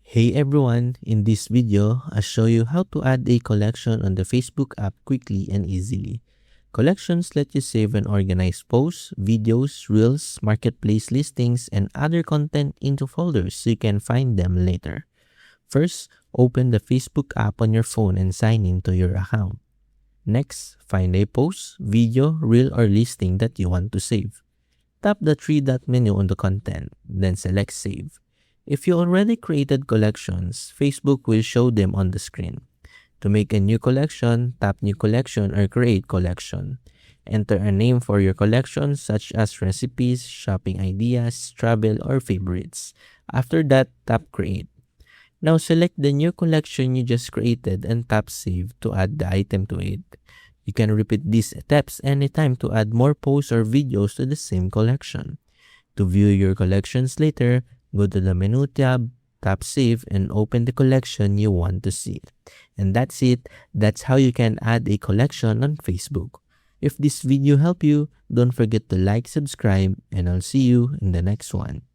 Hey everyone, in this video, I'll show you how to add a collection on the Facebook app quickly and easily. Collections let you save and organize posts, videos, reels, marketplace listings, and other content into folders so you can find them later. First, open the Facebook app on your phone and sign in to your account. Next, find a post, video, reel, or listing that you want to save. Tap the three-dot menu on the content, then select Save. If you already created collections, Facebook will show them on the screen. To make a new collection, tap New Collection or Create Collection. Enter a name for your collection such as recipes, shopping ideas, travel, or favorites. After that, tap Create. Now select the new collection you just created and tap Save to add the item to it. You can repeat these steps anytime to add more posts or videos to the same collection. To view your collections later, go to the Menu tab, tap Save, and open the collection you want to see. And that's it. That's how you can add a collection on Facebook. If this video helped you, don't forget to like, subscribe, and I'll see you in the next one.